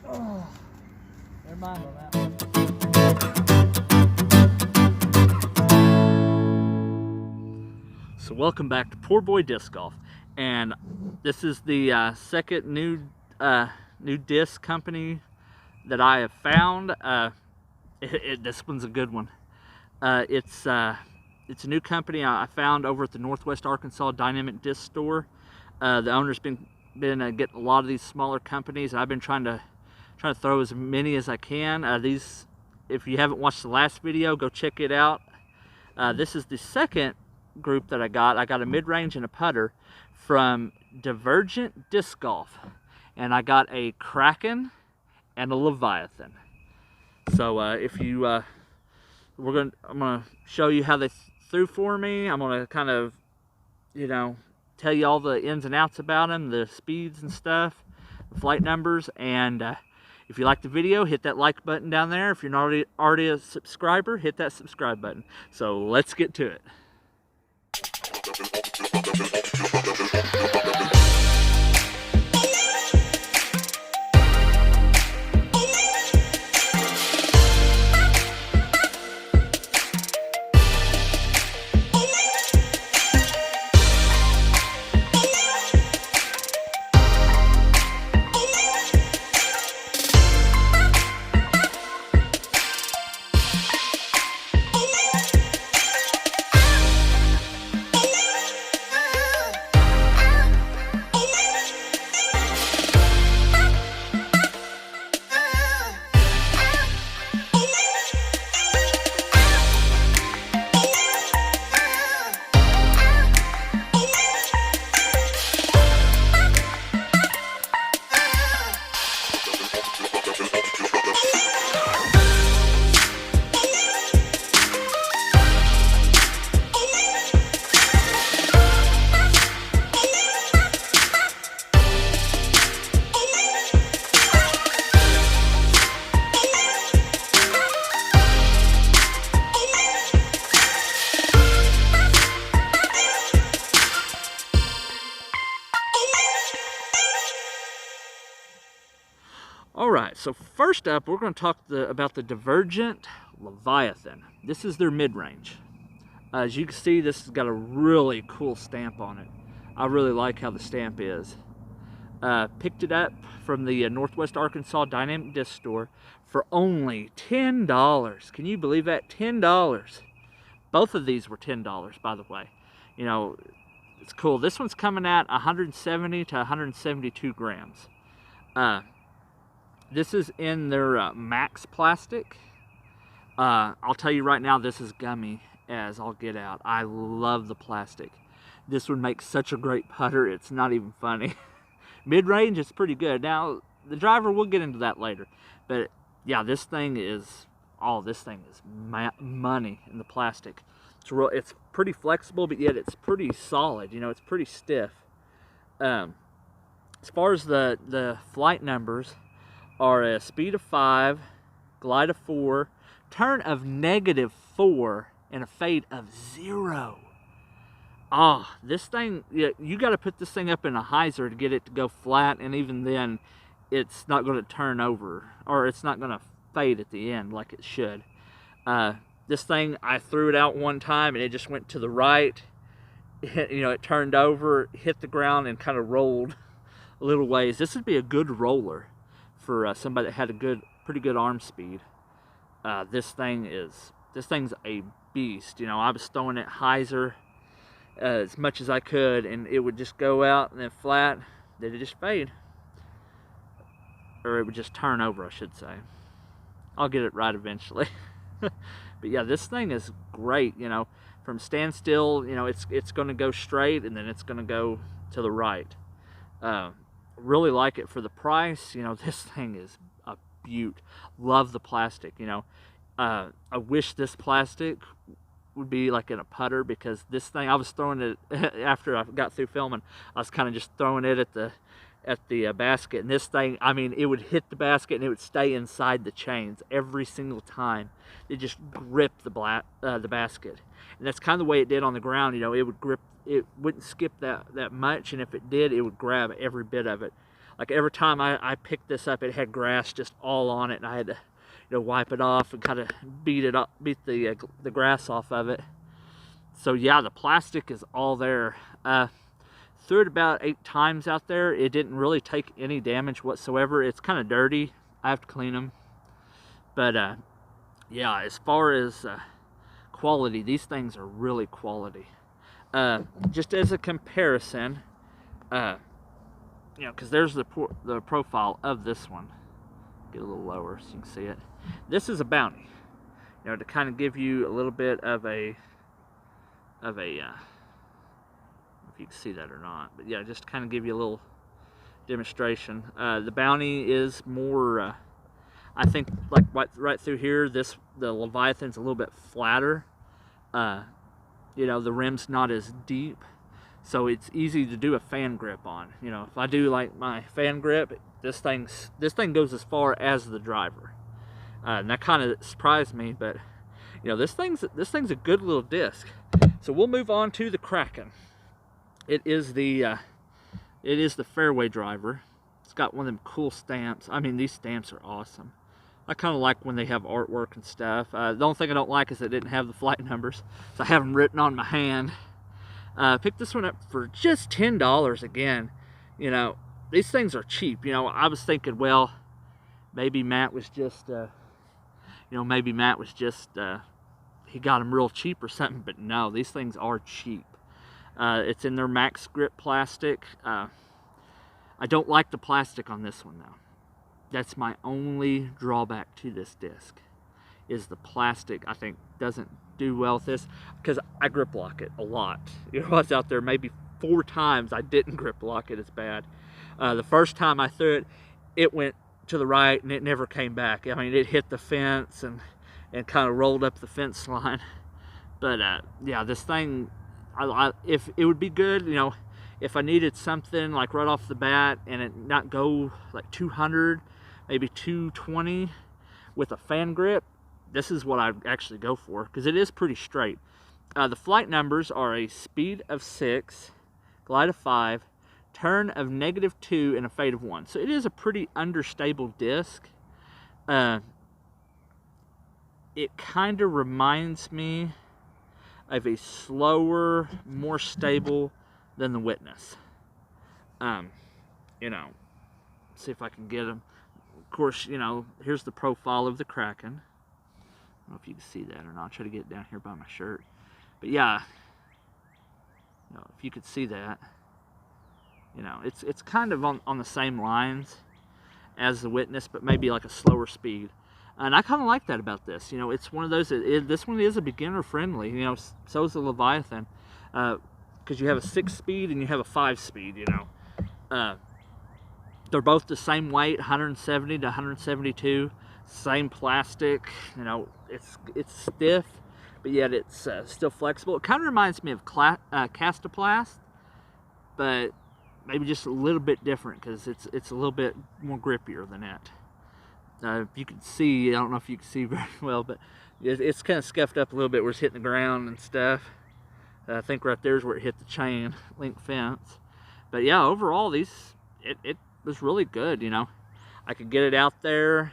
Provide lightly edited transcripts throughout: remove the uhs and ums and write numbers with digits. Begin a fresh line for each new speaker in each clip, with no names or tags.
Oh, never mind on that one. So welcome back to PoorBoy Disc Golf, and this is the second new disc company that I have found. This one's a good one. It's a new company I found over at the Northwest Arkansas Dynamic Disc Store. The owner's been getting a lot of these smaller companies. I've been trying to throw as many as I can. These, if you haven't watched the last video, go check it out. This is the second group that I got. I got a mid-range and a putter from Divergent Disc Golf, and I got a Kraken and a Leviathan. So if you I'm gonna show you how they threw for me. I'm gonna kind of, you know, tell you all the ins and outs about them, the speeds and stuff, the flight numbers. And if you like the video, hit that like button down there. If you're not already a subscriber, hit that subscribe button. So let's get to it. Alright, so first up, we're going to talk about the Divergent Leviathan. This is their mid-range. As you can see, this has got a really cool stamp on it. I really like how the stamp is. Picked it up from the Northwest Arkansas Dynamic Disc Store for only $10. Can you believe that? $10. Both of these were $10, by the way. You know, it's cool. This one's coming at 170 to 172 grams. This is in their max plastic. I'll tell you right now, this is gummy as all get out. I love the plastic. This would make such a great putter, it's not even funny. Mid-range is pretty good. Now, the driver, we'll get into that later. But yeah, this thing is money in the plastic. It's pretty flexible, but yet it's pretty solid. You know, it's pretty stiff. As far as the flight numbers, are a speed of 5, glide of 4, turn of -4, and a fade of 0. Ah, this thing, you got to put this thing up in a hyzer to get it to go flat, and even then, it's not going to turn over, or it's not going to fade at the end like it should. This thing, I threw it out one time, and it just went to the right. You know, it turned over, hit the ground, and kind of rolled a little ways. This would be a good roller for somebody that had a pretty good arm speed. This thing's a beast. You know, I was throwing it hyzer as much as I could, and it would just go out and then flat, then it just fade, or it would just turn over, I should say. I'll get it right eventually. But yeah, this thing is great. You know, from standstill, you know, it's going to go straight, and then it's going to go to the right. Really like it for the price. You know, this thing is a beaut. Love the plastic. You know, I wish this plastic would be like in a putter, because this thing, I was throwing it after I got through filming. I was kind of just throwing it at the basket, and this thing, I mean, it would hit the basket and it would stay inside the chains every single time. It just gripped the basket, and that's kind of the way it did on the ground. You know, it would grip. It wouldn't skip that much, and if it did, it would grab every bit of it. like every time I picked this up, it had grass just all on it, and I had to, wipe it off and kind of beat the grass off of it. So yeah, the plastic is all there. Threw it about 8 times out there. It didn't really take any damage whatsoever. It's kind of dirty. I have to clean them. But yeah, as far as quality, these things are really quality. Just as a comparison, because there's the profile of this one. Get a little lower so you can see it. This is a Bounty. To kind of give you a little bit of a if you can see that or not, but yeah, just to kind of give you a little demonstration. The Bounty is more, I think, like right through here. The Leviathan's a little bit flatter. The rim's not as deep, so it's easy to do a fan grip on. If I do like my fan grip, this thing goes as far as the driver, and that kind of surprised me. But this thing's a good little disc. So we'll move on to the Kraken. It is the fairway driver. It's got one of them cool stamps. I mean, these stamps are awesome. I kind of like when they have artwork and stuff. The only thing I don't like is it didn't have the flight numbers, so I have them written on my hand. Picked this one up for just $10 again. These things are cheap. I was thinking, well, maybe Matt was just, he got them real cheap or something, but no, these things are cheap. It's in their max grip plastic. I don't like the plastic on this one though. That's my only drawback to this disc, is the plastic. I think doesn't do well with this, because I grip lock it a lot. I was out there maybe 4 times I didn't grip lock it as bad. The first time I threw it, it went to the right and it never came back. I mean, it hit the fence and kind of rolled up the fence line. But yeah, this thing, if it would be good, if I needed something like right off the bat and it not go like 200, maybe 220 with a fan grip, this is what I'd actually go for, because it is pretty straight. The flight numbers are a speed of 6, glide of 5, turn of -2, and a fade of 1. So it is a pretty understable disc. It kind of reminds me of a slower, more stable than the Witness. See if I can get them. Of course, here's the profile of the Kraken. I don't know if you can see that or not. I'll try to get it down here by my shirt. But yeah, if you could see that, it's kind of on the same lines as the Witness, but maybe like a slower speed. And I kind of like that about this. It's one of those, this one is a beginner friendly, so is the Leviathan, because you have a 6-speed and you have a 5-speed, They're both the same weight, 170 to 172, same plastic, it's stiff, but yet it's still flexible. It kind of reminds me of Castoplast, but maybe just a little bit different, because it's a little bit more grippier than it. If you can see, I don't know if you can see very well, but it's kind of scuffed up a little bit where it's hitting the ground and stuff. I think right there's where it hit the chain link fence. But yeah, overall, it was really good. I could get it out there,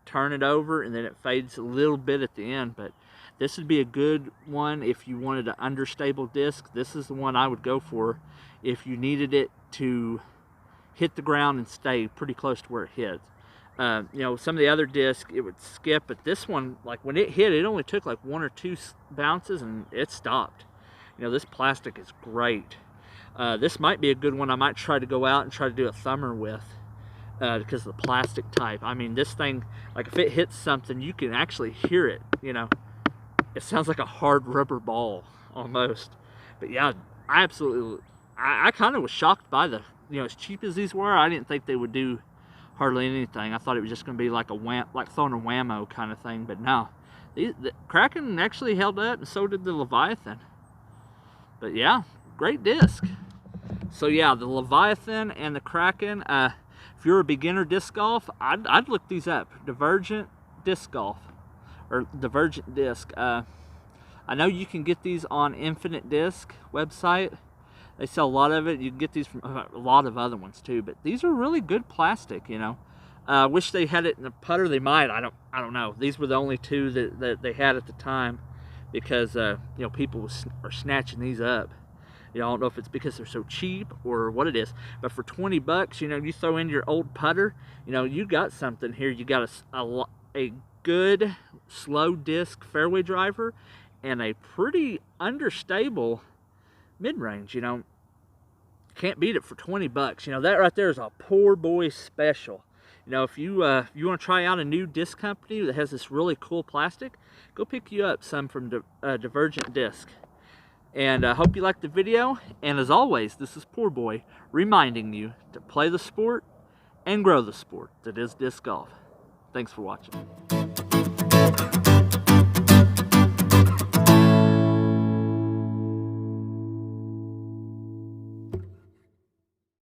turn it over, and then it fades a little bit at the end. But this would be a good one if you wanted an understable disc. This is the one I would go for if you needed it to hit the ground and stay pretty close to where it hits. Some of the other discs it would skip, but this one, like when it hit, it only took like 1 or 2 bounces and it stopped. This plastic is great. This might be a good one I might try to go out and try to do a thumber with, because of the plastic type. I mean, this thing, like if it hits something, you can actually hear it. It sounds like a hard rubber ball almost. But yeah, I kind of was shocked by as cheap as these were. I didn't think they would do hardly anything. I thought it was just going to be like like throwing a whammo kind of thing, but no. The Kraken actually held up, and so did the Leviathan. But yeah, great disc. So yeah, the Leviathan and the Kraken. If you're a beginner disc golf, I'd look these up. Divergent disc golf, or Divergent disc. I know you can get these on Infinite Disc website. They sell a lot of it. You can get these from a lot of other ones too, but these are really good plastic, you know. Wish they had it in a putter. They might. I don't know. These were the only two that they had at the time, because you know, people are snatching these up. You know, I don't know if it's because they're so cheap or what it is, but for 20 bucks, you know, you throw in your old putter, you know, you got something here. You got a good slow disc fairway driver and a pretty understable mid-range. You know, can't beat it for 20 bucks. You know, that right there is a poor boy special. You know, if you want to try out a new disc company that has this really cool plastic, go pick you up some from Divergent Disc. And I hope you liked the video. And as always, this is PoorBoy reminding you to play the sport and grow the sport that is disc golf. Thanks for watching.